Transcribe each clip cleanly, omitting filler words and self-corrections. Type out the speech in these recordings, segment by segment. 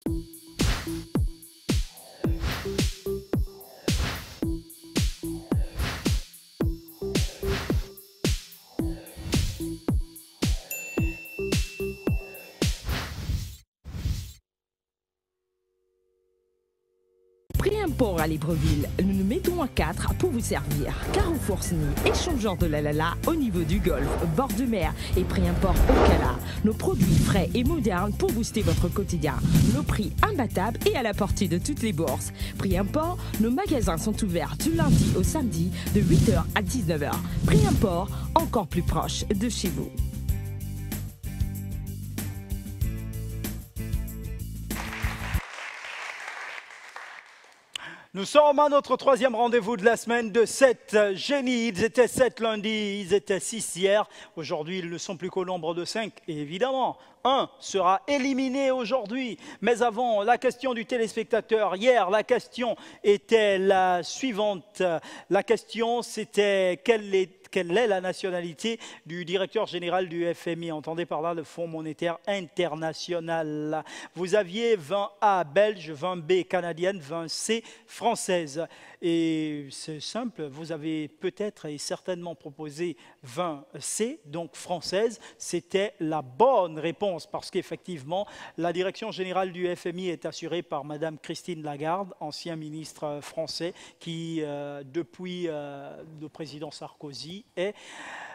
Prix import à Libreville, nous nous mettons à 4 pour vous servir. Carrefour Sny, échangeur de la Lala au niveau du golfe, bord de mer et prix import au Cala. Nos produits frais et modernes pour booster votre quotidien. Nos prix imbattables et à la portée de toutes les bourses. Prix import, nos magasins sont ouverts du lundi au samedi de 8h à 19h. Prix import, encore plus proche de chez vous. Nous sommes à notre troisième rendez-vous de la semaine de 7 génies. Ils étaient 7 lundi, ils étaient 6 hier. Aujourd'hui, ils ne sont plus qu'au nombre de 5. Et évidemment, un sera éliminé aujourd'hui. Mais avant, la question du téléspectateur. Hier, la question était la suivante. La question, c'était quelle est la nationalité du directeur général du FMI? Entendez par là le Fonds monétaire international. Vous aviez 20A belge, 20B canadienne, 20C française. Et c'est simple, vous avez peut-être et certainement proposé 20C, donc française. C'était la bonne réponse parce qu'effectivement, la direction générale du FMI est assurée par Madame Christine Lagarde, ancien ministre français, qui, depuis le président Sarkozy, est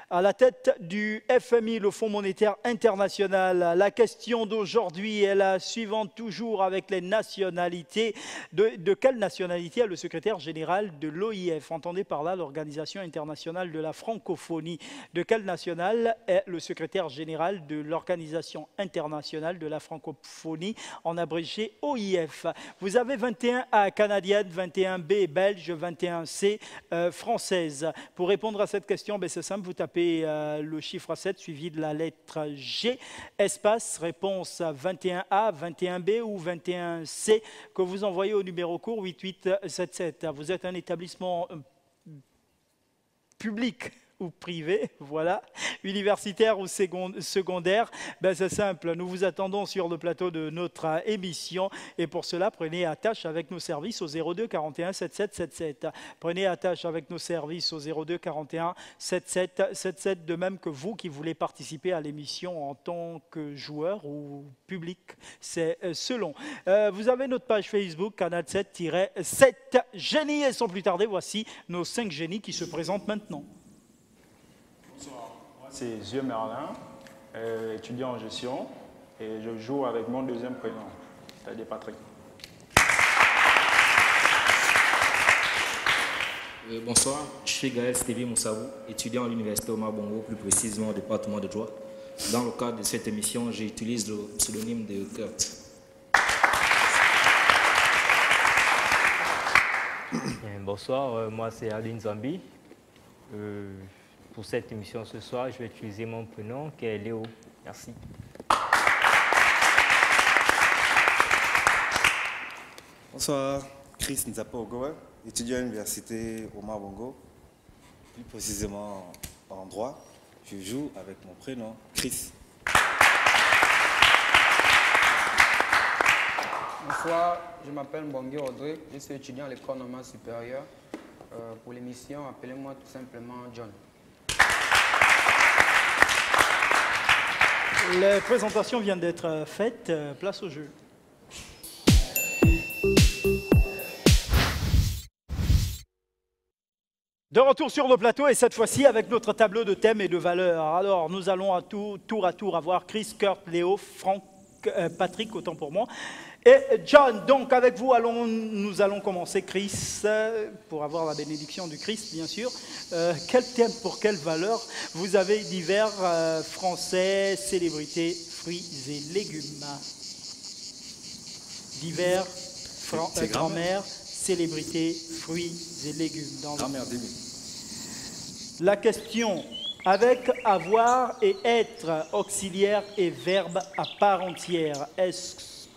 à la tête du FMI, le Fonds monétaire international. La question d'aujourd'hui est la suivante, toujours avec les nationalités. De quelle nationalité est le secrétaire général de l'OIF? Entendez par là l'Organisation internationale de la francophonie. De quelle nationale est le secrétaire général de l'Organisation internationale de la francophonie, en abrégé OIF? Vous avez 21A canadienne, 21B belge, 21C française. Pour répondre à cette question, c'est simple, vous tapez le chiffre 7 suivi de la lettre G, espace, réponse 21A, 21B ou 21C, que vous envoyez au numéro court 8877. Vous êtes un établissement public ou privé, voilà, universitaire ou secondaire, c'est simple, nous vous attendons sur le plateau de notre émission et pour cela, prenez attache avec nos services au 02 41 77 77. Prenez attache avec nos services au 02 41 77 77, de même que vous qui voulez participer à l'émission en tant que joueur ou public, c'est selon. Vous avez notre page Facebook, Canal 7-7 génies, et sans plus tarder, voici nos 5 génies qui se présentent maintenant. Bonsoir, moi c'est Zieux Merlin, étudiant en gestion, et je joue avec mon deuxième prénom, c'est-à-dire Patrick. Bonsoir, je suis Gaël Stevie Moussabou, étudiant à l'université Omar Bongo, plus précisément au département de droit. Dans le cadre de cette émission, j'utilise le pseudonyme de Kurt. Bonsoir, moi c'est Aline Zambi. Pour cette émission ce soir, je vais utiliser mon prénom qui est Léo. Merci. Bonsoir, Chris Nzapa Ogowe, étudiant à l'université Omar Bongo, plus précisément en droit. Je joue avec mon prénom Chris. Bonsoir, je m'appelle Mbongue Audrey, je suis étudiant à l'école normale supérieure. Pour l'émission, appelez-moi tout simplement John. Les présentations viennent d'être faites, place au jeu. De retour sur le plateau et cette fois-ci avec notre tableau de thèmes et de valeurs. Alors nous allons à tour à tour avoir Chris, Kurt, Léo, Franck, Patrick, autant pour moi, et John. Donc avec vous, nous allons commencer, Chris, pour avoir la bénédiction du Christ, bien sûr. Quel thème pour quelle valeur? Vous avez divers français, célébrités, fruits et légumes. Divers, grand-mère, célébrités, fruits et légumes. Grand-mère début. La question, avec avoir et être, auxiliaire et verbe à part entière, est-ce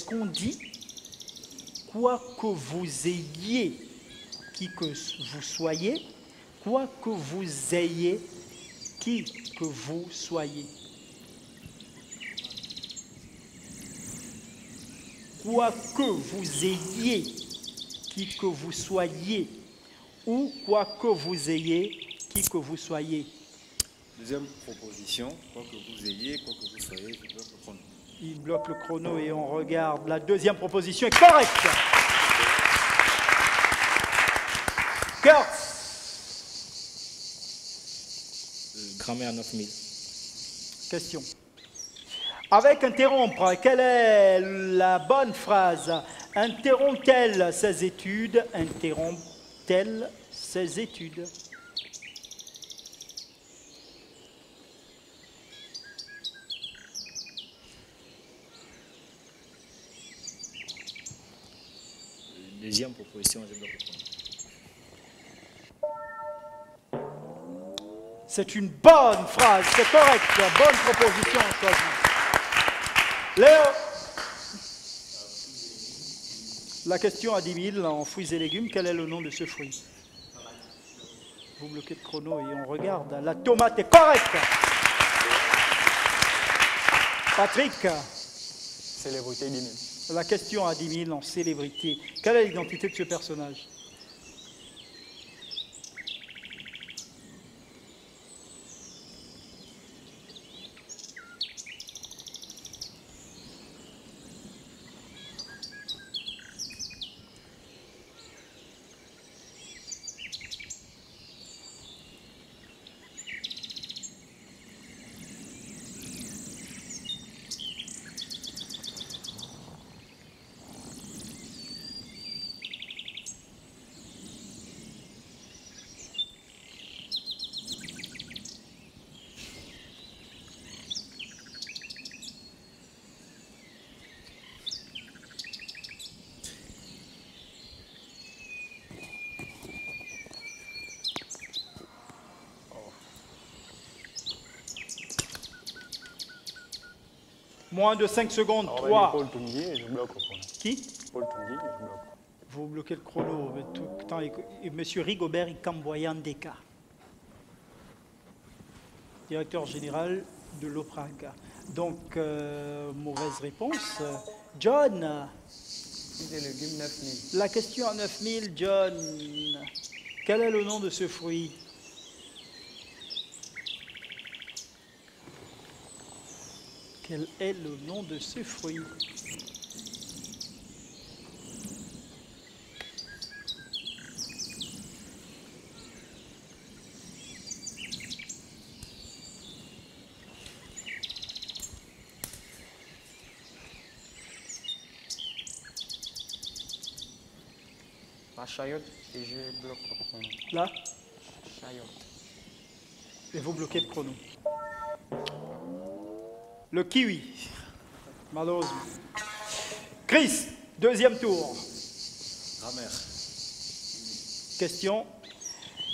qu'on dit quoi que vous ayez, qui que vous soyez, quoi que vous ayez, qui que vous soyez? quoi que vous ayez, qui que vous soyez, ou quoi que vous ayez, qui que vous soyez. Deuxième proposition, quoi que vous ayez, quoi que vous soyez, je bloque le chrono. Il bloque le chrono et on regarde. La deuxième proposition est correcte. Kurt. Grammaire 9000. Question. Avec interrompre, quelle est la bonne phrase? Interrompt-elle ses études? Interrompt-elle ses études? Deuxième proposition, je bloque le chrono. C'est une bonne phrase, c'est correct, bonne proposition choisie. Léo. La question à 10 000 en fruits et légumes, quel est le nom de ce fruit? Vous bloquez le chrono et on regarde. La tomate est correcte. Patrick. Célébrité 10 000. La question à 10 000 en célébrité. Quelle est l'identité de ce personnage? Moins de 5 secondes, On va 3. dire Paul Tungi et je bloque le chrono. Qui? Paul Tungi et je bloque. Vous bloquez le chrono. Mais tout le temps, et Monsieur Rigobert Ikamboyan Deka, directeur général de l'OPRAG. Donc, mauvaise réponse. John, Fruits et légumes 9000. la question à 9000, John. Quel est le nom de ce fruit? Quel est le nom de ce fruit? La chayotte et je bloque le chrono. Là? Chayotte. Et vous bloquez le chrono. Le kiwi, malheureusement. Chris, deuxième tour. Grammaire. Question.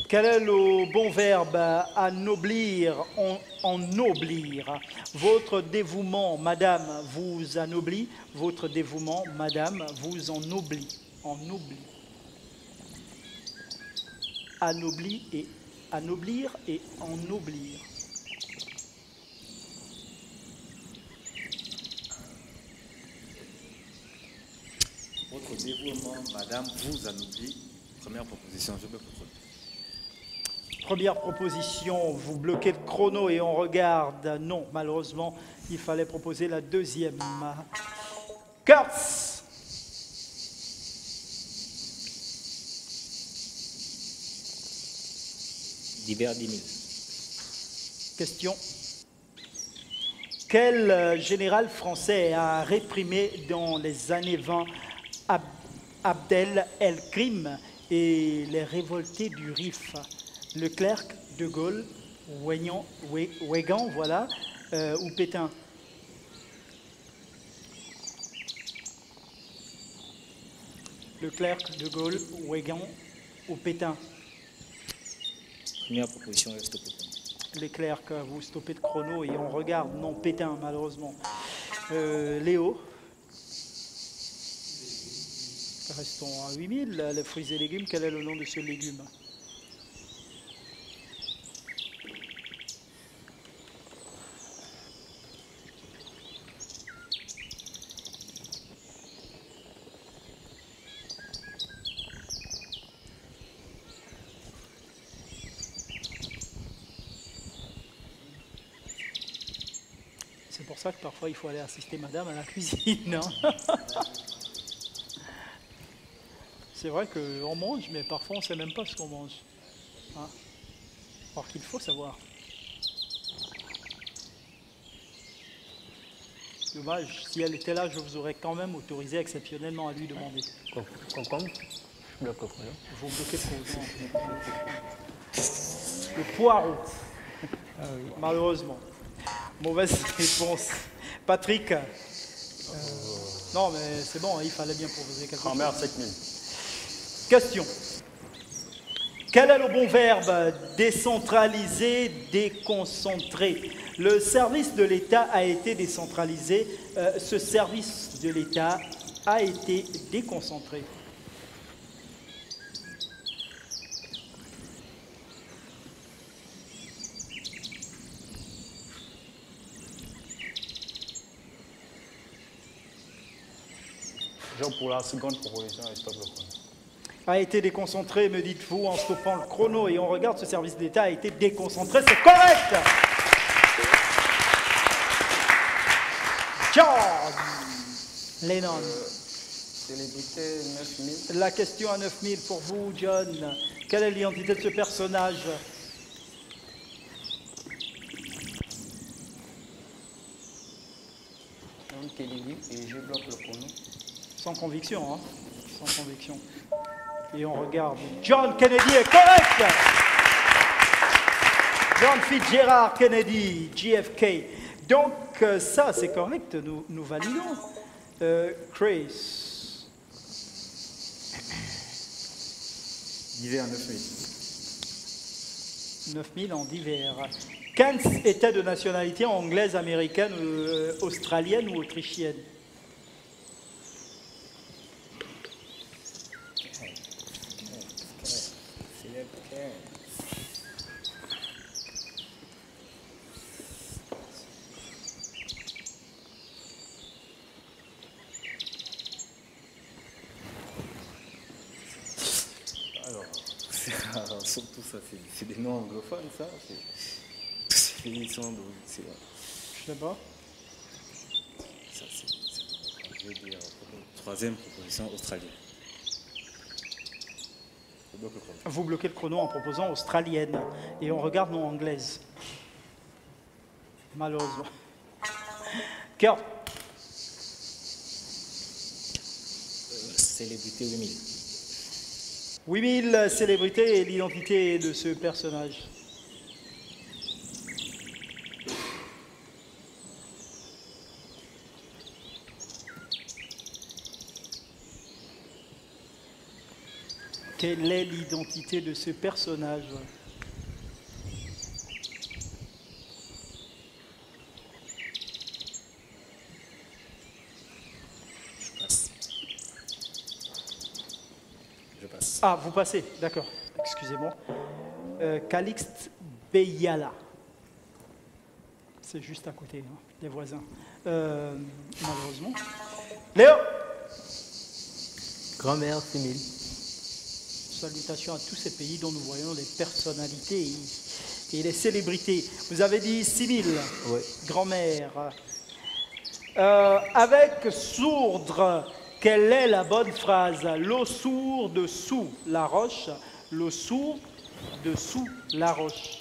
Quel est le bon verbe anoblir, ennoblir? Votre dévouement, madame, vous anoblit. Votre dévouement, madame, vous ennoblit. Ennoblit. Anoblir et ennoblir. Votre dévouement, madame, vous anoblit. Première proposition, je bloque le chrono. Première proposition, vous bloquez le chrono et on regarde. Non, malheureusement, il fallait proposer la deuxième. Kurtz. Divers 10 000. Question. Quel général français a réprimé dans les années 20 Abdel el-Krim et les révoltés du Rif? Leclerc, De Gaulle, Weygand, voilà, ou Pétain? Leclerc, De Gaulle, Weygand ou Pétain? Première proposition, je stoppe le chrono. Leclerc, vous stoppez le chrono et on regarde. Non, Pétain, malheureusement. Léo. Restons à 8000. Les fruits et légumes, quel est le nom de ce légume? C'est pour ça que parfois il faut aller assister madame à la cuisine. Hein. C'est vrai qu'on mange, mais parfois on ne sait même pas ce qu'on mange. Hein. Alors qu'il faut savoir. Dommage, si elle était là, je vous aurais quand même autorisé exceptionnellement à lui demander. Concombre, je bloque le chrono. Vous bloquez le chrono. Le poireau. Ah oui. Malheureusement. Mauvaise réponse. Patrick. Non, mais c'est bon, il fallait bien proposer quelque chose. Grand-mère 7000. Question. Quel est le bon verbe? Décentraliser, déconcentrer. Le service de l'État a été décentralisé. Ce service de l'État a été déconcentré. Genre pour la seconde proposition, et stop le chrono. A été déconcentré, me dites-vous, en stoppant le chrono et on regarde ce service de l'État a été déconcentré. C'est correct. John Lennon. Célébrité 9000. La question à 9000 pour vous, John. Quelle est l'identité de ce personnage? John Kennedy et je bloque le chrono. Sans conviction, hein? Sans conviction. Et on regarde. John Kennedy est correct. John Fitzgerald Kennedy, JFK. Donc ça, c'est correct, nous validons. Chris. Divers 9000. 9000 en divers. Kent était de nationalité anglaise, américaine, australienne ou autrichienne? Alors, surtout ça, c'est des noms anglophones, ça. Tous ces pays sont c'est Je sais pas. ça, je vais dire, troisième proposition australienne. Je bloque le chrono. Vous bloquez le chrono en proposant australienne. Et on regarde non anglaise. Malheureusement. Kurt. Célébrité 8000. 8000 célébrités et l'identité de ce personnage. Quelle est l'identité de ce personnage? Je passe. Ah, vous passez, d'accord. Excusez-moi. Calixte Beyala. C'est juste à côté, hein, des voisins. Malheureusement. Léo. Grand-mère 6000. Salutations à tous ces pays dont nous voyons les personnalités et les célébrités. Vous avez dit 6000. Oui. Grand-mère. Avec sourdre, quelle est la bonne phrase? L'eau sourde sous la roche, l'eau sourde dessous la roche.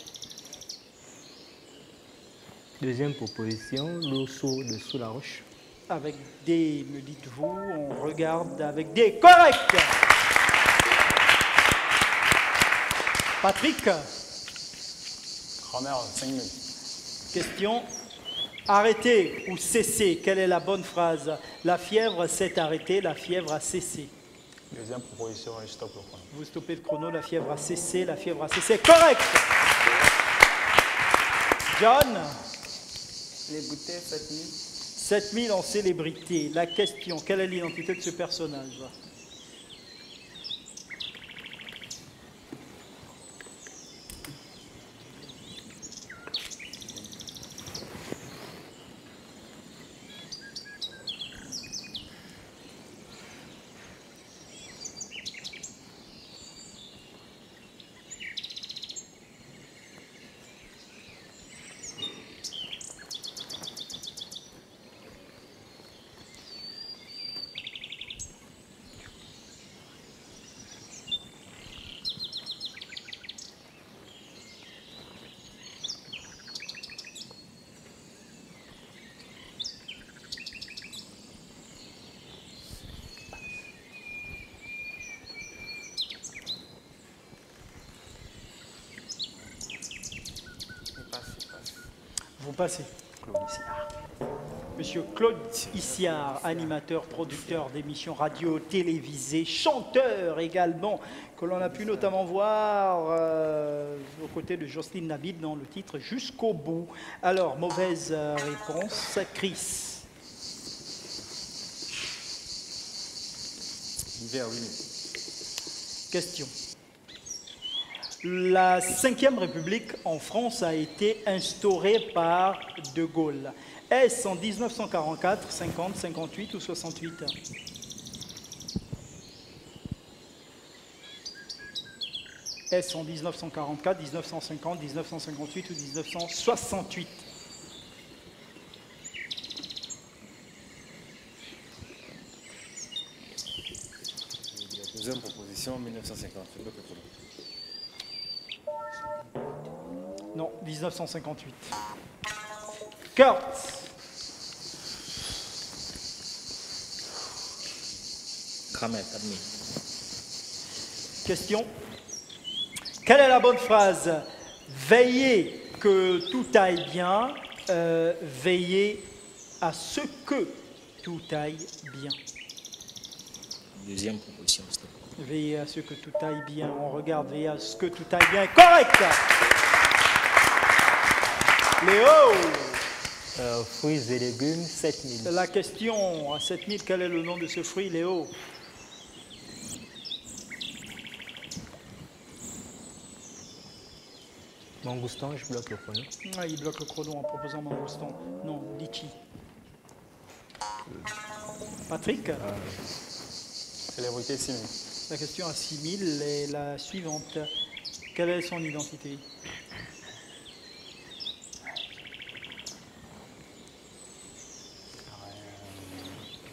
Deuxième proposition, l'eau sourde sous la roche. Avec des, me dites-vous, on regarde avec des. Correct. Patrick, Grand-mère 5000. question. Arrêter ou cesser, quelle est la bonne phrase? La fièvre s'est arrêtée, la fièvre a céssé. Deuxième proposition, et stop le chrono. Vous stoppez le chrono, la fièvre a cessé, la fièvre a cessé. Correct. John, Célébrité 7000. 7000 en célébrité. La question, quelle est l'identité de ce personnage? passez. Monsieur Claude Issiard, animateur, producteur d'émissions radio, télévisées, chanteur également, que l'on a pu notamment voir aux côtés de Jocelyne Nabil dans le titre Jusqu'au bout. Alors, mauvaise réponse, Chris. L'hiver, oui. Question. La 5e République en France a été instaurée par De Gaulle. Est-ce en 1944, 50, 58 ou 68? Est-ce en 1944, 1950, 1958 ou 1968? Deuxième proposition, 1950. Je bloque le chrono. Non, 1958. Kurt. Grammaire, admis. Question. Quelle est la bonne phrase? Veillez que tout aille bien, veillez à ce que tout aille bien. Deuxième proposition, s'il te plaît. Veillez à ce que tout aille bien. On regarde, veillez à ce que tout aille bien. Correct. Léo. Fruits et légumes, 7000. La question à 7000, quel est le nom de ce fruit, Léo? Mangoustan, je bloque le chrono. Ah, il bloque le chrono en proposant mangoustan. Non, litchi. Patrick. Célébrité 6000. La question à 6000 est la suivante. Quelle est son identité?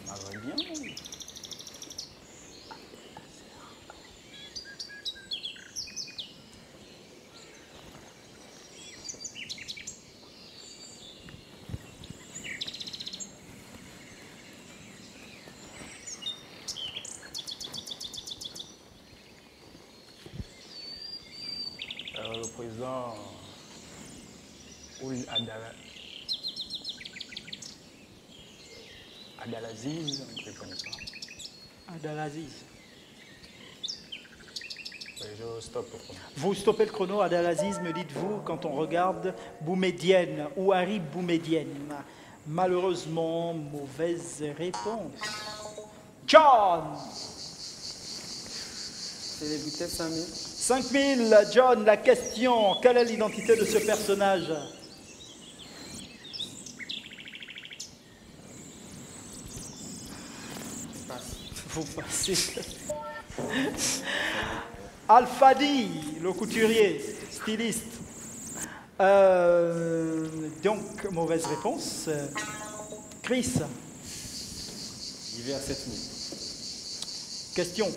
Maghrébien. Le président Ould Abdelaziz, je ne connais pas. Abdelaziz. Je stoppe le chrono. Vous stoppez le chrono, Abdelaziz, me dites-vous, quand on regarde Boumedienne ou Harry Boumedienne. Malheureusement, mauvaise réponse. John. Célébrité 5000. 5000, John, la question. Quelle est l'identité de ce personnage? Vous passez. Alfadi, le couturier, styliste. Donc, mauvaise réponse. Chris. Hiver 7000. Question.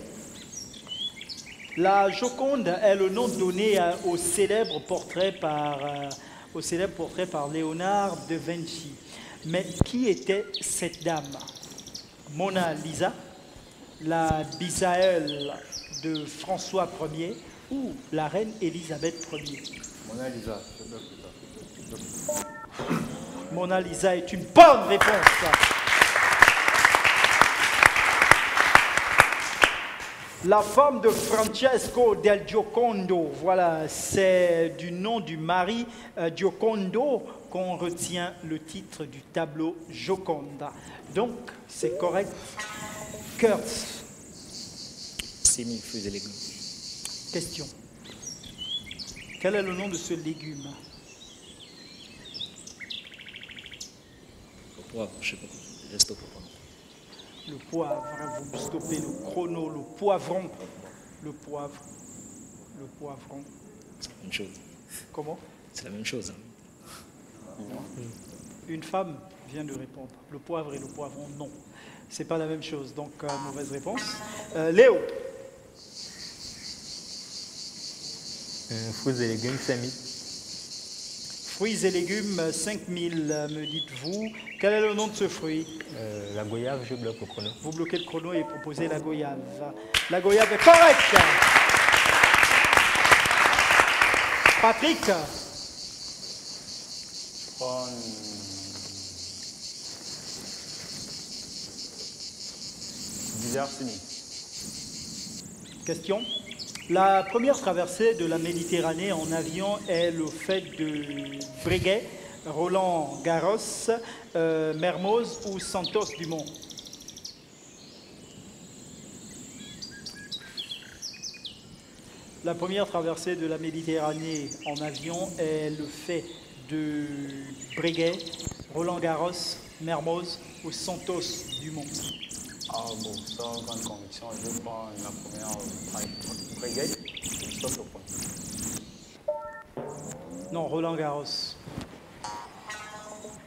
La Joconde est le nom donné au célèbre portrait par Léonard de Vinci. Mais qui était cette dame? Mona Lisa, la bisaïeule de François Ier ou la reine Élisabeth Ier? Mona Lisa. Je bloque le chrono. Mona Lisa est une bonne réponse. La femme de Francesco del Giocondo, voilà, c'est du nom du mari Giocondo qu'on retient le titre du tableau Joconda. Donc, c'est correct. Kurt. 6000 fruits et légumes. Question. Quel est le nom de ce légume? Le poivre, je ne sais pas. Je stoppe le chrono. Le poivre, vous stoppez le chrono, le poivron. Le poivre. Le poivron. C'est la même chose. Comment? C'est la même chose. Hein. Une femme vient de répondre. Le poivre et le poivron, non. C'est pas la même chose. Donc, mauvaise réponse. Léo. Fruits et légumes, 5000. Fruits et légumes, 5000, me dites-vous. Quel est le nom de ce fruit? La goyave, je bloque le chrono. Vous bloquez le chrono et proposez la goyave. La goyave est correcte. Je Patrick. prends Diversini. Question. La première traversée de la Méditerranée en avion est le fait de Breguet, Roland Garros, Mermoz ou Santos Dumont. La première traversée de la Méditerranée en avion est le fait de Breguet, Roland Garros, Mermoz ou Santos Dumont. Ah bon, sans grande conviction, je prends la première brigade. Stop le point. Non, Roland Garros.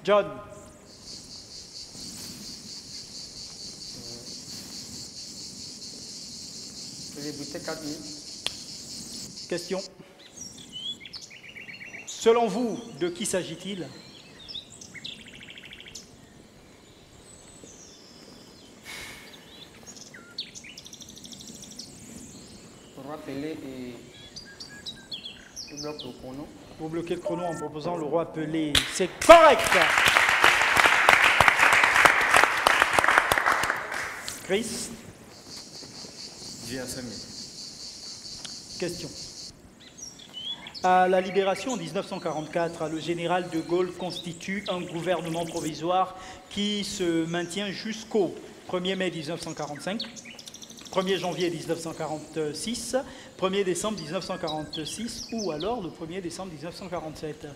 John. J'ai débuté 4 minutes. Question. Selon vous, de qui s'agit-il? Roi Pelé et je bloque le chrono. Vous bloquez le chrono en proposant le roi Pelé. C'est correct. Chris, J'ai à 5 000. question. À la libération en 1944, le général de Gaulle constitue un gouvernement provisoire qui se maintient jusqu'au 1er mai 1945, 1er janvier 1946, 1er décembre 1946 ou alors le 1er décembre 1947.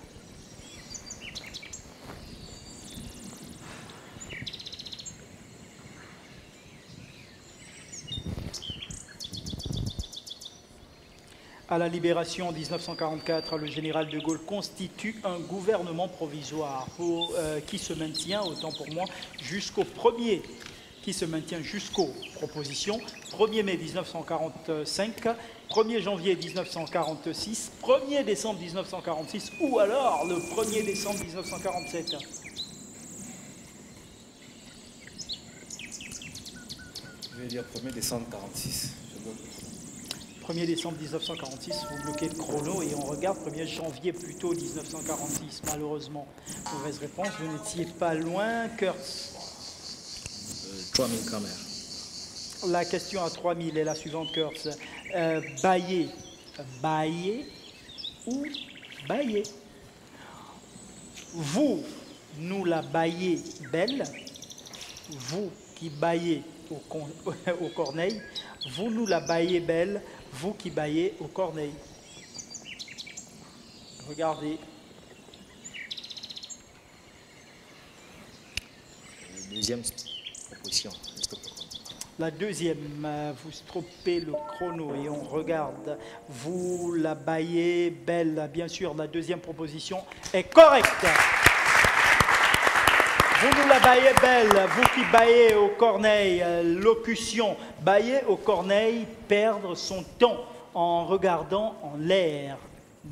À la libération en 1944, le général de Gaulle constitue un gouvernement provisoire qui se maintient, autant pour moi, jusqu'au 1er, qui se maintient jusqu'aux propositions, 1er mai 1945, 1er janvier 1946, 1er décembre 1946 ou alors le 1er décembre 1947. Je vais dire 1er décembre 46. 1er décembre 1946, vous bloquez le chrono et on regarde 1er janvier plutôt 1946, malheureusement. Mauvaise réponse, vous n'étiez pas loin, Kurtz. 3000 km. La question à 3000 est la suivante, Kurtz. Bailler, bailler ou bailler? Vous nous la baillez belle, vous qui baillez au corneille, vous nous la baillez belle, vous qui baillez au corneille. Regardez. Deuxième proposition. La deuxième, vous stoppez le chrono et on regarde. Vous la baillez belle, bien sûr, la deuxième proposition est correcte. Vous nous la baillez belle, vous qui baillez au corneille, locution, bailler au corneille, perdre son temps en regardant en l'air,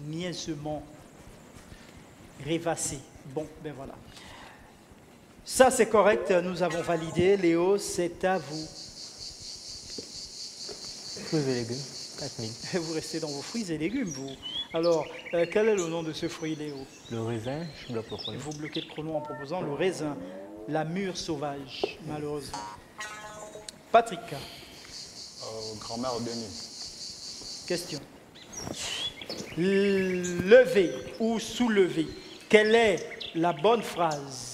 niaisement, rêvasser. Bon, ben voilà. Ça c'est correct, nous avons validé. Léo, c'est à vous. Fruits et légumes, 4000. Vous restez dans vos fruits et légumes, vous. Alors, quel est le nom de ce fruit, Léo? Le raisin, je bloque le chrono. Vous bloquez le chrono en proposant le raisin, la mûre sauvage, malheureusement. Patrick, Grand-mère Denis. question. Lever ou soulever, quelle est la bonne phrase?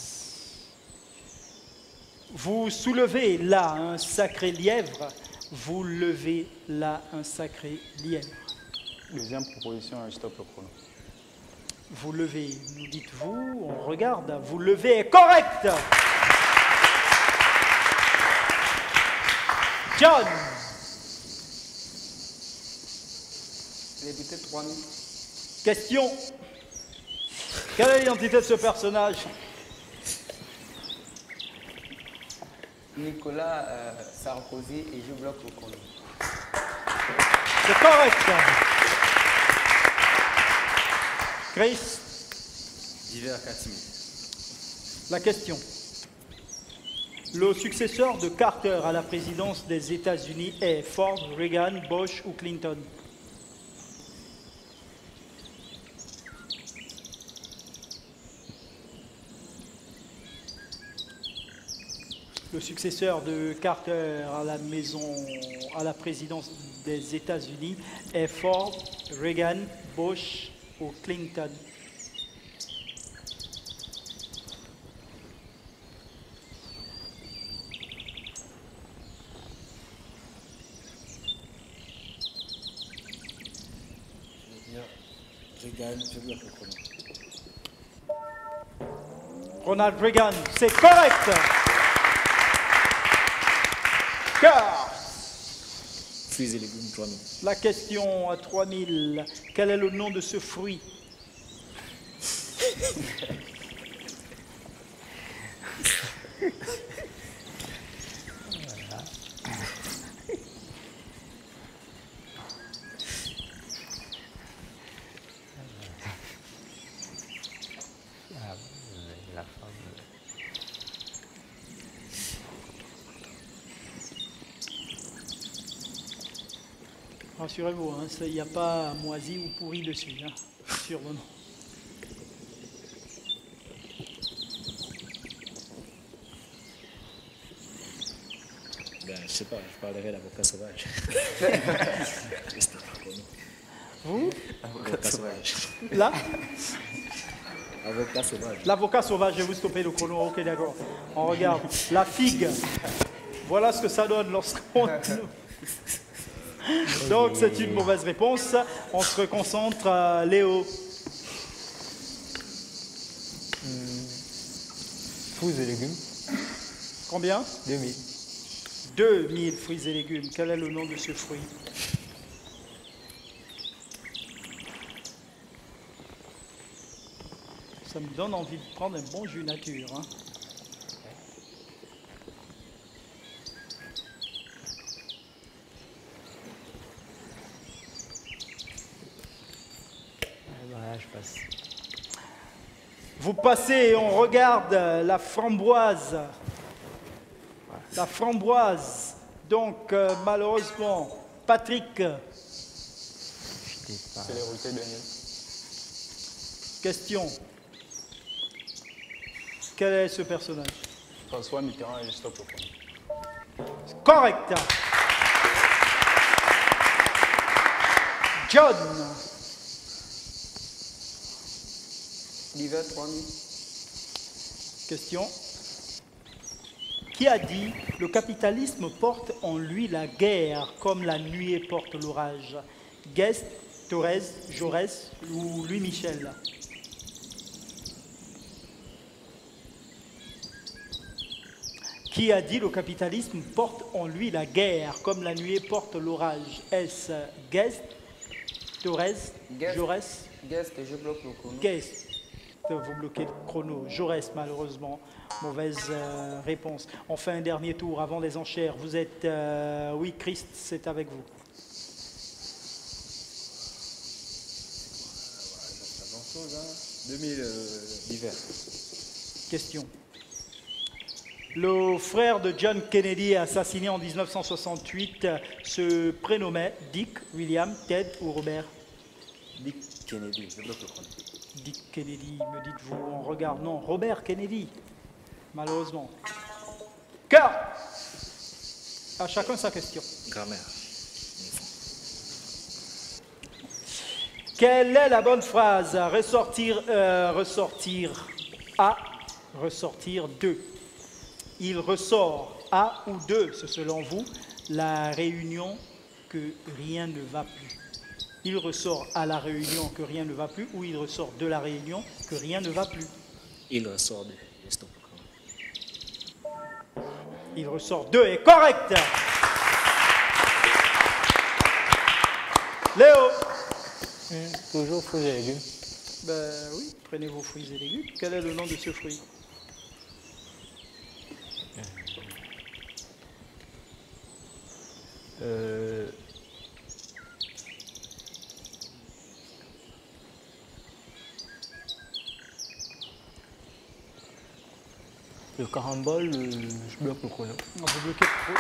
Vous soulevez là un sacré lièvre, vous levez là un sacré lièvre. Deuxième proposition, stop le chrono. Vous levez, nous dites-vous, on regarde, vous levez est correct. John, J'ai débuté 3 minutes. question. Quelle est l'identité de ce personnage? Nicolas Sarkozy et je bloque le chrono. C'est correct. Chris, D'hiver 4 000. la question. Le successeur de Carter à la présidence des États-Unis est Ford, Reagan, Bush ou Clinton? Le successeur de Carter à la présidence des États-Unis est Ford, Reagan, Bush ou Clinton. Reagan, je bloque le chrono. Ronald Reagan, c'est correct. Car Fruits et légumes, 3000. la question à 3000, quel est le nom de ce fruit? La femme. Rassurez-vous, il n'y a pas moisi ou pourri dessus, sur le nom. Ben, je sais pas, je parlerai d'avocat sauvage. Vous? Avocat sauvage. Là, Avocat sauvage. l'avocat sauvage, je vais vous stopper le chrono. Ok, d'accord. On regarde. La figue. Voilà ce que ça donne lorsqu'on... Donc, c'est une mauvaise réponse. On se reconcentre. Léo. Fruits et légumes, Combien? 2000. 2000 fruits et légumes. Quel est le nom de ce fruit? Ça me donne envie de prendre un bon jus nature. Voilà, je passe. Vous passez et on regarde la framboise. La framboise. Donc, malheureusement, Patrick, Célérité, Daniel. question. Quel est ce personnage? François Mitterrand et je stoppe le chrono. Correct. John, L'hiver 3000. question. Qui a dit « Le capitalisme porte en lui la guerre comme la nuée porte l'orage » Guest, Thorez, Jaurès ou Louis Michel? Qui a dit « Le capitalisme porte en lui la guerre comme la nuée porte l'orage » Est-ce Guest, Thorez, Guest. Jaurès? Guest, je bloque le chrono. Guest. Vous bloquez le chrono. Jaurès, malheureusement. Mauvaise réponse. On fait un dernier tour avant les enchères. Vous êtes... oui, Christ, c'est avec vous. Pas grand-chose, hein. 2000 l'hiver. Question. Le frère de John Kennedy, assassiné en 1968, se prénommait Dick, William, Ted ou Robert? Dick Kennedy, je bloque le chrono. Dick Kennedy, me dites-vous. On regarde. Non, Robert Kennedy. Malheureusement. Cœur. À chacun sa question. Grammaire. Quelle est la bonne phrase? Ressortir, ressortir A, ressortir 2. Il ressort A ou 2, c'est selon vous, la réunion que rien ne va plus. Il ressort à la réunion que rien ne va plus ou il ressort de la réunion que rien ne va plus. Il ressort de stop. Il ressort 2 est correct. Léo. Toujours fruits et légumes. Ben oui, prenez vos fruits et légumes. Quel est le nom de ce fruit? Le carambole, je bloque le chrono. On va bloquer le chrono.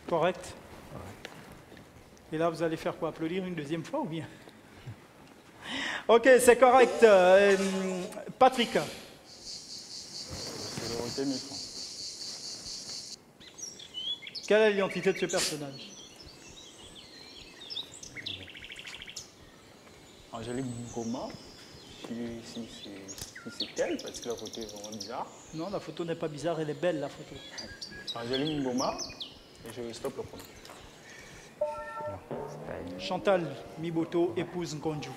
Correct. Et là, vous allez faire quoi? Applaudir une deuxième fois ou bien? Ok, c'est correct. Patrick. C'est Dorothée Mitterrand. Quelle est l'identité de ce personnage? Angélique Goma. Si c'est elle, parce que la photo est vraiment bizarre. Non, la photo n'est pas bizarre, elle est belle, la photo. Angélique Goma. Et je stoppe le chrono. Chantal Miboto épouse Nkonju.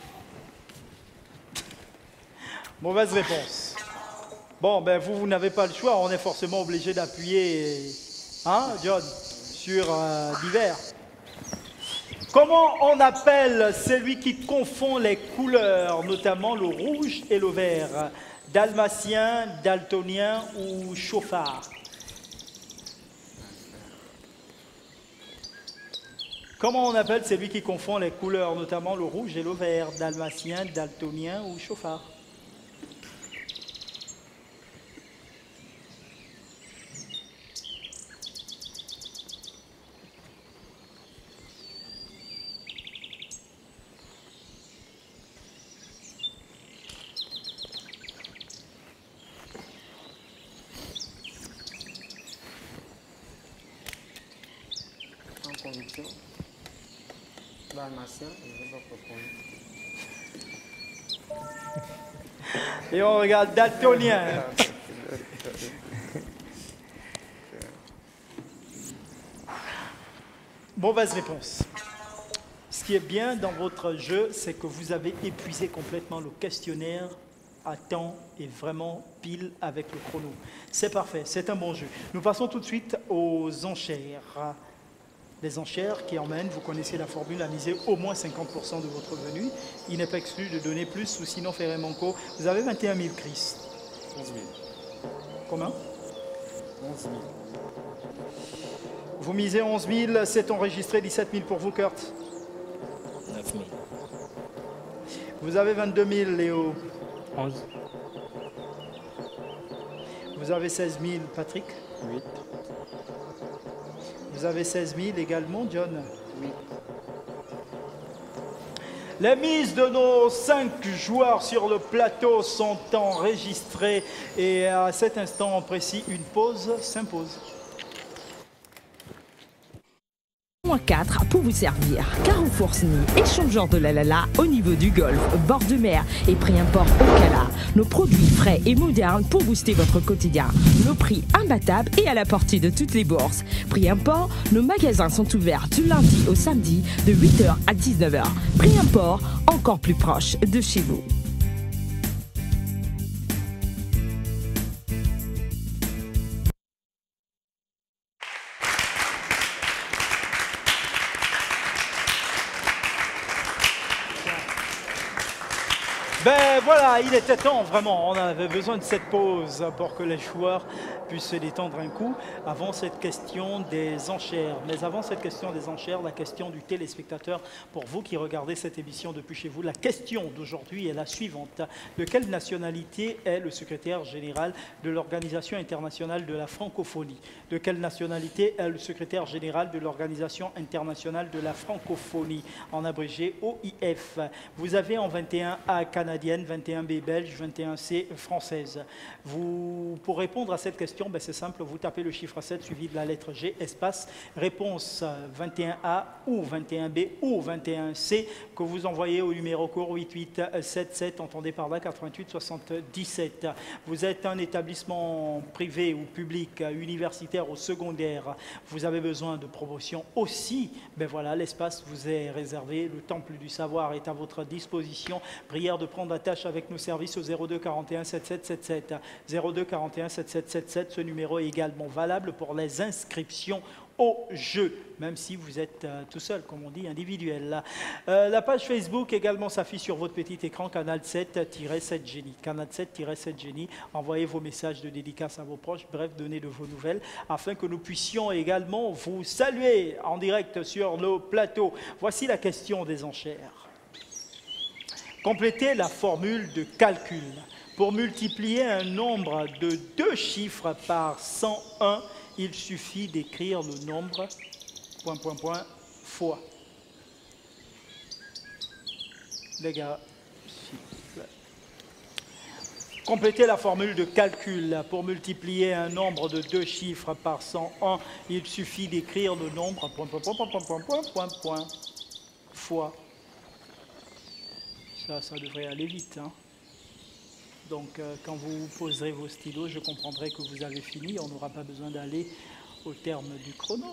Mauvaise réponse. Bon, ben vous n'avez pas le choix, on est forcément obligé d'appuyer, hein, John, sur divers. Comment on appelle celui qui confond les couleurs, notamment le rouge et le vert? Dalmatien, daltonien ou chauffard? Comment on appelle celui qui confond les couleurs, notamment le rouge et le vert? Dalmatien, daltonien ou chauffard? En conviction. Dalmatien, je ne vais pas proposer. Et on regarde daltonien. Mauvaise réponse. Ce qui est bien dans votre jeu, c'est que vous avez épuisé complètement le questionnaire à temps et vraiment pile avec le chrono. C'est parfait, c'est un bon jeu. Nous passons tout de suite aux enchères. Les enchères qui emmènent, vous connaissez la formule, à miser au moins 50% de votre revenu. Il n'est pas exclu de donner plus ou sinon faire un manco. Vous avez 21 000, Chris. 11 000. Comment? 11 000. Vous misez 11 000, c'est enregistré. 17 000 pour vous, Kurt. 9 000. Vous avez 22 000, Léo. 11. Vous avez 16 000, Patrick. 8. Vous avez 16 000 également, John. Oui. Les mises de nos 5 joueurs sur le plateau sont enregistrées et à cet instant précis, une pause s'impose. 4 pour vous servir. Carrefour SNI, échangeur de la Lala au niveau du golfe, bord de mer et prix import au Cala. Nos produits frais et modernes pour booster votre quotidien. Nos prix imbattables et à la portée de toutes les bourses. Prix import, nos magasins sont ouverts du lundi au samedi de 8h à 19h. Prix import, encore plus proche de chez vous. Ben voilà, il était temps vraiment, on avait besoin de cette pause pour que les joueurs puissent se détendre un coup avant cette question des enchères. Mais avant cette question des enchères, la question du téléspectateur, pour vous qui regardez cette émission depuis chez vous, la question d'aujourd'hui est la suivante. De quelle nationalité est le secrétaire général de l'Organisation internationale de la francophonie? De quelle nationalité est le secrétaire général de l'Organisation internationale de la francophonie, en abrégé OIF? Vous avez en 21A canadienne, 21B belge, 21C française. Pour répondre à cette question, ben c'est simple, vous tapez le chiffre 7 suivi de la lettre G, espace, réponse 21A ou 21B ou 21C que vous envoyez au numéro court 8877, entendez par là 88 77. Vous êtes un établissement privé ou public, universitaire ou secondaire, vous avez besoin de promotion aussi, ben voilà, l'espace vous est réservé, le temple du savoir est à votre disposition. Prière de prendre attache avec nos services au 02 41 7777. 02 41 7777, ce numéro est également valable pour les inscriptions au jeu, même si vous êtes tout seul, comme on dit, individuel. La page Facebook également s'affiche sur votre petit écran, Canal 7-7 Génie. Canal 7-7 Génie, envoyez vos messages de dédicace à vos proches, bref, donnez de vos nouvelles, afin que nous puissions également vous saluer en direct sur nos plateaux. Voici la question des enchères. Complétez la formule de calcul. Pour multiplier un nombre de 2 chiffres par 101, il suffit d'écrire le nombre ... fois. Les gars, s'il vous plaît. Complétez la formule de calcul. Pour multiplier un nombre de 2 chiffres par 101, il suffit d'écrire le nombre fois. Ça devrait aller vite. Hein. Donc, quand vous poserez vos stylos, je comprendrai que vous avez fini. On n'aura pas besoin d'aller au terme du chrono.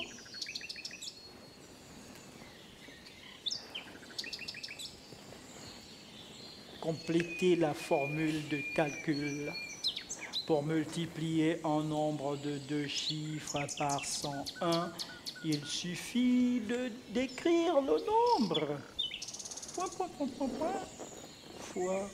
Complétez la formule de calcul. Pour multiplier un nombre de 2 chiffres par 101, il suffit d'écrire le nombre. Fois.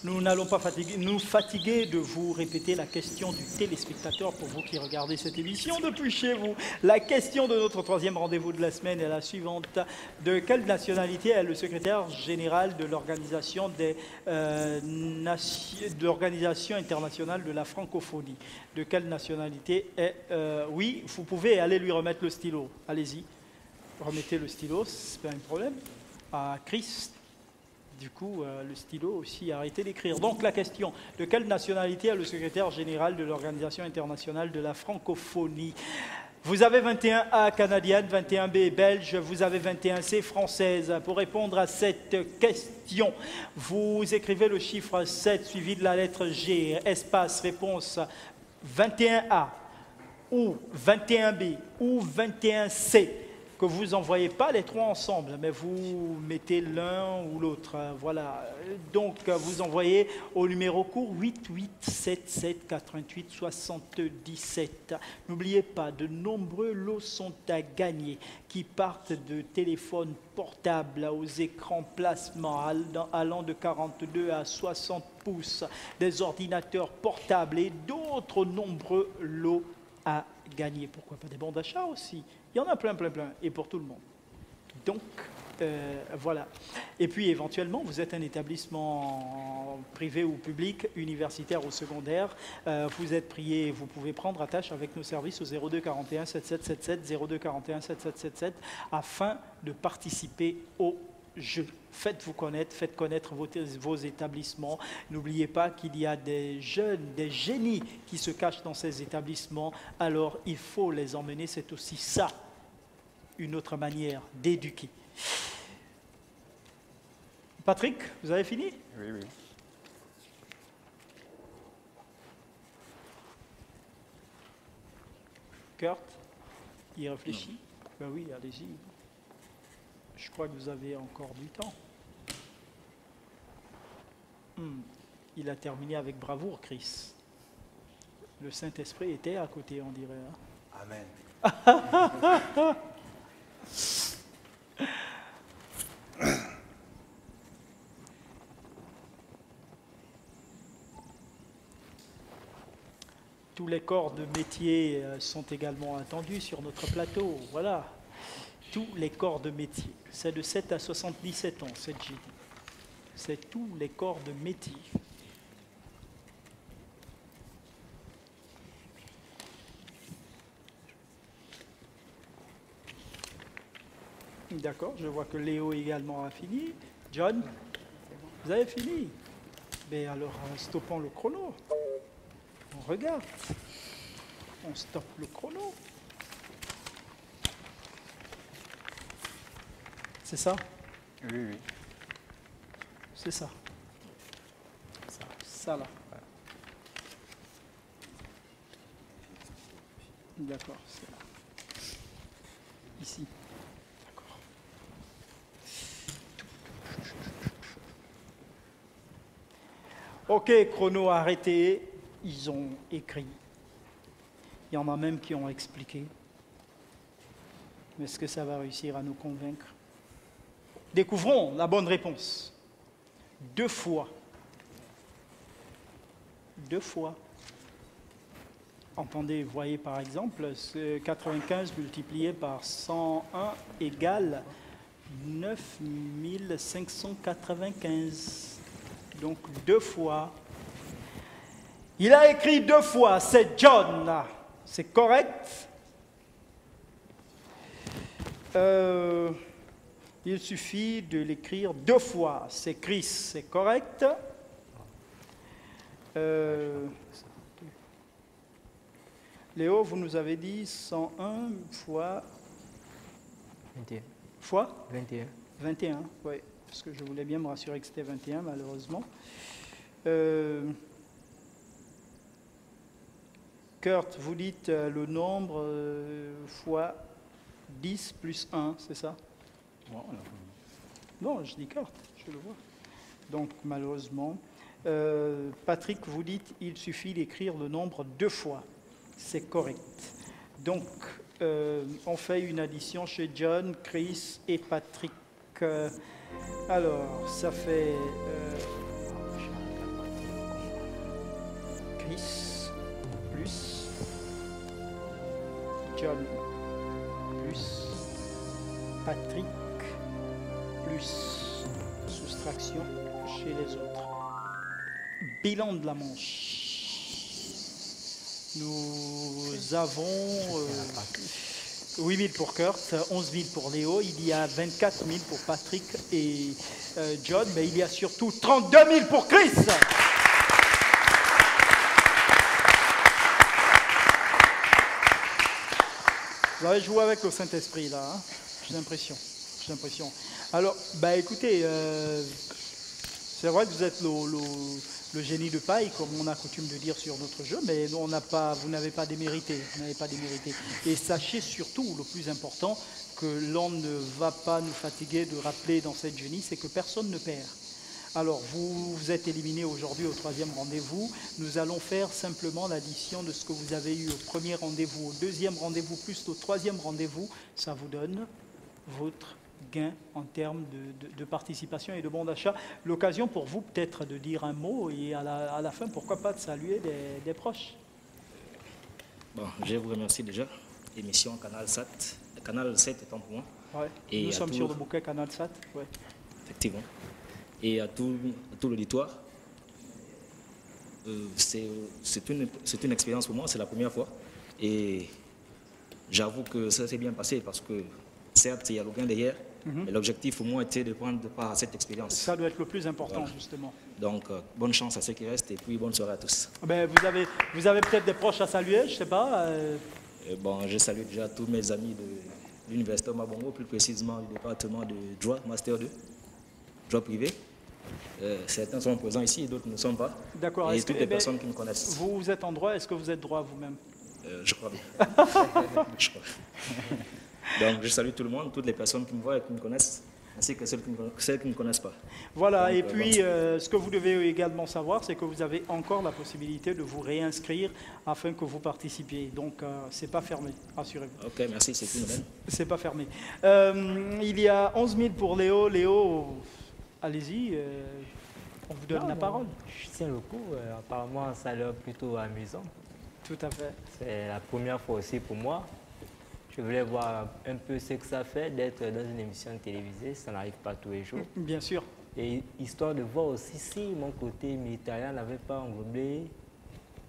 Nous n'allons pas nous fatiguer de vous répéter la question du téléspectateur pour vous qui regardez cette émission depuis chez vous. La question de notre troisième rendez-vous de la semaine est la suivante. De quelle nationalité est le secrétaire général de l'Organisation internationale de la francophonie? De quelle nationalité est... oui, vous pouvez aller lui remettre le stylo. Allez-y, remettez le stylo, c'est pas un problème. À Chris. Du coup, le stylo aussi a arrêté d'écrire. Donc la question, de quelle nationalité est le secrétaire général de l'Organisation internationale de la francophonie? Vous avez 21A canadienne, 21B belge, vous avez 21C française. Pour répondre à cette question, vous écrivez le chiffre 7 suivi de la lettre G, espace réponse 21A ou 21B ou 21C. Que vous n'envoyez pas les trois ensemble, mais vous mettez l'un ou l'autre. Voilà. Donc, vous envoyez au numéro court 8877 88 77. N'oubliez pas, de nombreux lots sont à gagner qui partent de téléphones portables aux écrans plasma allant de 42 à 60 pouces, des ordinateurs portables et d'autres nombreux lots à gagner. Pourquoi pas des bons d'achat aussi? Il y en a plein, et pour tout le monde. Donc, voilà. Et puis, éventuellement, vous êtes un établissement privé ou public, universitaire ou secondaire. Vous êtes prié, vous pouvez prendre attache avec nos services au 02 41 7777, 02 41 7777, afin de participer au jeu. Faites-vous connaître, faites connaître vos établissements. N'oubliez pas qu'il y a des jeunes, des génies qui se cachent dans ces établissements. Alors, il faut les emmener. C'est aussi ça, une autre manière d'éduquer. Patrick, vous avez fini? Oui, oui. Kurt, il réfléchit? Ben oui, allez-y. Je crois que vous avez encore du temps. Il a terminé avec bravoure, Chris. Le Saint-Esprit était à côté, on dirait. Hein? Amen. Tous les corps de métier sont également attendus sur notre plateau. Voilà. Tous les corps de métier. C'est de 7 à 77 ans, cette GD. C'est tous les corps de métier. D'accord, je vois que Léo également a fini. John, vous avez fini? Mais alors, stoppons le chrono. On regarde. On stoppe le chrono. C'est ça? Oui, oui. C'est ça. Ça là. D'accord, c'est là. Ici. D'accord. Ok, chrono arrêté. Ils ont écrit. Il y en a même qui ont expliqué. Mais est-ce que ça va réussir à nous convaincre? Découvrons la bonne réponse. 2 fois. 2 fois. Entendez, voyez par exemple, 95 multiplié par 101 égale 9595. Donc 2 fois. Il a écrit 2 fois, c'est John. C'est correct? Il suffit de l'écrire 2 fois. C'est Chris, c'est correct? Léo, vous nous avez dit 101 fois... 21. Fois 21. 21, oui. Parce que je voulais bien me rassurer que c'était 21, malheureusement. Kurt, vous dites le nombre fois 10 plus 1, c'est ça? Non, je dis Kurt, je le vois. Donc, malheureusement. Patrick, vous dites il suffit d'écrire le nombre 2 fois. C'est correct. Donc, on fait une addition chez John, Chris et Patrick. Alors, ça fait Chris plus John plus Patrick plus soustraction chez les autres. Bilan de la manche. Nous avons 8 000 pour Kurt, 11 000 pour Léo, il y a 24 000 pour Patrick et John, mais il y a surtout 32 000 pour Chris. Vous avez joué avec le Saint-Esprit là, hein? J'ai l'impression. Alors, écoutez, c'est vrai que vous êtes le génie de paille, comme on a coutume de dire sur notre jeu, mais vous n'avez pas démérité. Et sachez surtout, le plus important, que l'on ne va pas nous fatiguer de rappeler dans cette génie, c'est que personne ne perd. Alors, vous êtes éliminé aujourd'hui au 3e rendez-vous. Nous allons faire simplement l'addition de ce que vous avez eu au 1er rendez-vous, au 2e rendez-vous, plus au 3e rendez-vous. Ça vous donne votre gain en termes de participation et de bon d'achat. L'occasion pour vous peut-être de dire un mot et à la fin, pourquoi pas de saluer des proches. Bon, je vous remercie déjà. Émission Canal 7. Canal 7 étant pour moi. Ouais. Et nous sommes sur le bouquet Canal 7. Ouais. Effectivement. Et à tout l'auditoire, c'est une expérience pour moi, c'est la première fois. Et j'avoue que ça s'est bien passé parce que certes, il y a le gain derrière, mais l'objectif pour moi était de prendre part à cette expérience. Ça doit être le plus important, voilà. Justement. Donc, bonne chance à ceux qui restent et puis bonne soirée à tous. Vous avez peut-être des proches à saluer, je ne sais pas. Bon, je salue déjà tous mes amis de l'Université Omar Bongo, plus précisément du département de droit, Master 2, droit privé. Certains sont présents ici et d'autres ne sont pas. D'accord. Et toutes les personnes qui me connaissent. Vous êtes en droit, est-ce que vous êtes droit vous-même? Je crois bien. Je crois. Donc, je salue tout le monde, toutes les personnes qui me voient et qui me connaissent, ainsi que celles qui ne me connaissent pas. Voilà, donc, et puis ce que vous devez également savoir, c'est que vous avez encore la possibilité de vous réinscrire afin que vous participiez. Donc, ce n'est pas fermé, rassurez-vous. Ok, merci, c'est une bonne. C'est pas fermé. Il y a 11 000 pour Léo. Léo, allez-y, on vous donne la parole. Je tiens le coup, apparemment ça a l'air plutôt amusant. Tout à fait. C'est la première fois aussi pour moi. Je voulais voir un peu ce que ça fait d'être dans une émission télévisée, ça n'arrive pas tous les jours. Bien sûr. Et histoire de voir aussi si mon côté militaire n'avait pas englobé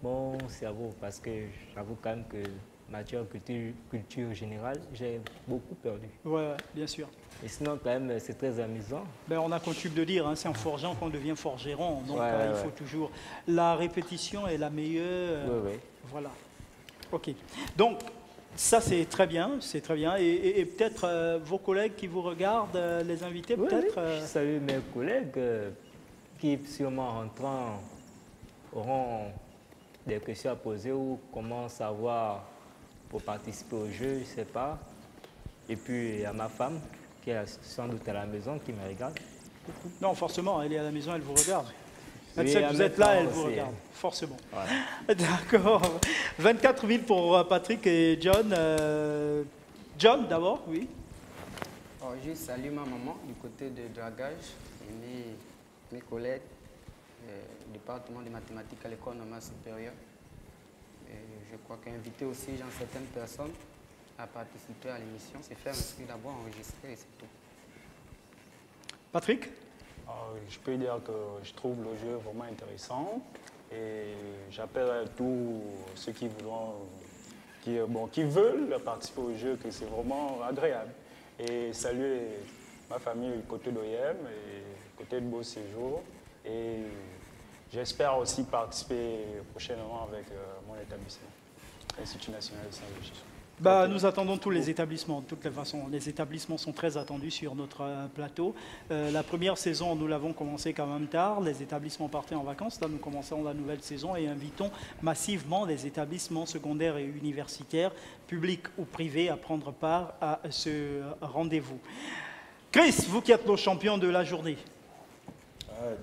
mon cerveau, parce que j'avoue quand même que matière culture générale, j'ai beaucoup perdu. Oui, bien sûr. Et sinon, quand même, c'est très amusant. On a coutume de dire, hein, c'est en forgeant qu'on devient forgeron. Donc, il faut toujours... La répétition est la meilleure. Oui. Voilà. OK. Donc, ça, c'est très bien. Et peut-être vos collègues qui vous regardent, les invités, peut-être Je salue mes collègues qui, sûrement en rentrant, auront des questions à poser ou comment savoir pour participer au jeu, je ne sais pas. Et puis, à ma femme, qui est sans doute à la maison, qui me regarde. Non, forcément, elle est à la maison, elle vous regarde. Oui, vous êtes là, elle vous regarde, forcément. Ouais. D'accord. 24 000 pour Patrick et John. John, d'abord, oui. Je salue ma maman du côté de dragage et mes collègues du département de mathématiques à l'école normale supérieure. je crois qu'inviter aussi certaines personnes à participer à l'émission, c'est faire inscrire d'abord, enregistrer et c'est tout. Patrick? Je peux dire que je trouve le jeu vraiment intéressant et j'appelle à tous ceux qui veulent participer au jeu, que c'est vraiment agréable. Et saluer ma famille côté d'OIM et côté de Beau Séjour. Et j'espère aussi participer prochainement avec mon établissement, l'Institut national de Saint-Luc. Nous attendons tous les établissements. De toutes les façons, les établissements sont très attendus sur notre plateau. La première saison, nous l'avons commencé quand même tard. Les établissements partaient en vacances. Là, nous commençons la nouvelle saison et invitons massivement les établissements secondaires et universitaires, publics ou privés, à prendre part à ce rendez-vous. Chris, vous qui êtes nos champions de la journée.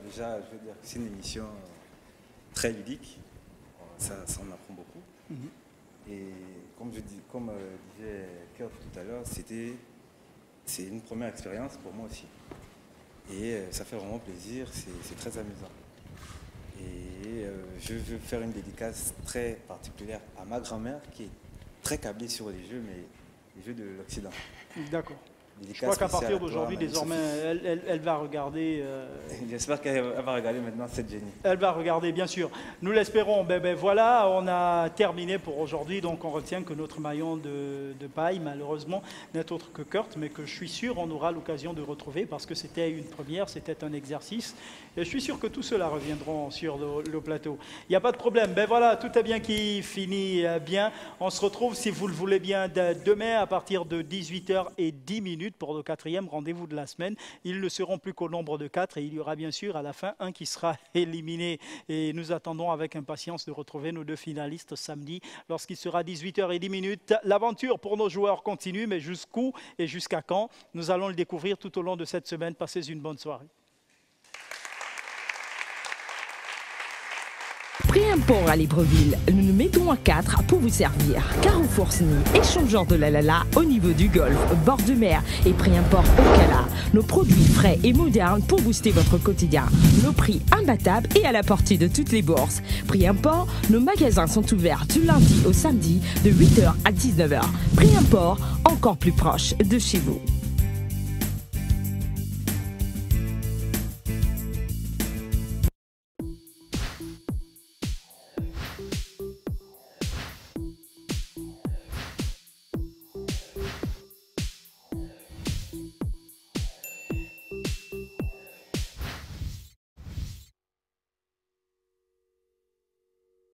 Déjà, je veux dire que c'est une émission très ludique. Ça en apprend beaucoup. Et comme disait Kurt tout à l'heure, c'est une première expérience pour moi aussi. Et ça fait vraiment plaisir, c'est très amusant. Et je veux faire une dédicace très particulière à ma grand-mère qui est très câblée sur les jeux, mais les jeux de l'Occident. D'accord. Je crois qu'à partir d'aujourd'hui, désormais, elle va regarder... J'espère qu'elle va regarder maintenant cette Jenny. Elle va regarder, bien sûr. Nous l'espérons. Voilà, on a terminé pour aujourd'hui. Donc on retient que notre maillon de paille, malheureusement, n'est autre que Kurt, mais que je suis sûr on aura l'occasion de retrouver parce que c'était une première, c'était un exercice. Et je suis sûr que tous ceux-là reviendront sur le plateau. Il n'y a pas de problème. Voilà, tout est bien qui finit bien. On se retrouve, si vous le voulez bien, demain à partir de 18h10 pour le 4e rendez-vous de la semaine. Ils ne seront plus qu'au nombre de 4 et il y aura bien sûr à la fin un qui sera éliminé. Et nous attendons avec impatience de retrouver nos 2 finalistes samedi lorsqu'il sera 18h10. L'aventure pour nos joueurs continue, mais jusqu'où et jusqu'à quand? Nous allons le découvrir tout au long de cette semaine. Passez une bonne soirée. Pré-import à Libreville, nous nous mettons à 4 pour vous servir. Carrefour SNI, échangeur de la au niveau du golfe, bord de mer et pré-import au Cala. Nos produits frais et modernes pour booster votre quotidien. Nos prix imbattables et à la portée de toutes les bourses. Pré-import, nos magasins sont ouverts du lundi au samedi de 8h à 19h. Pré-import, encore plus proche de chez vous.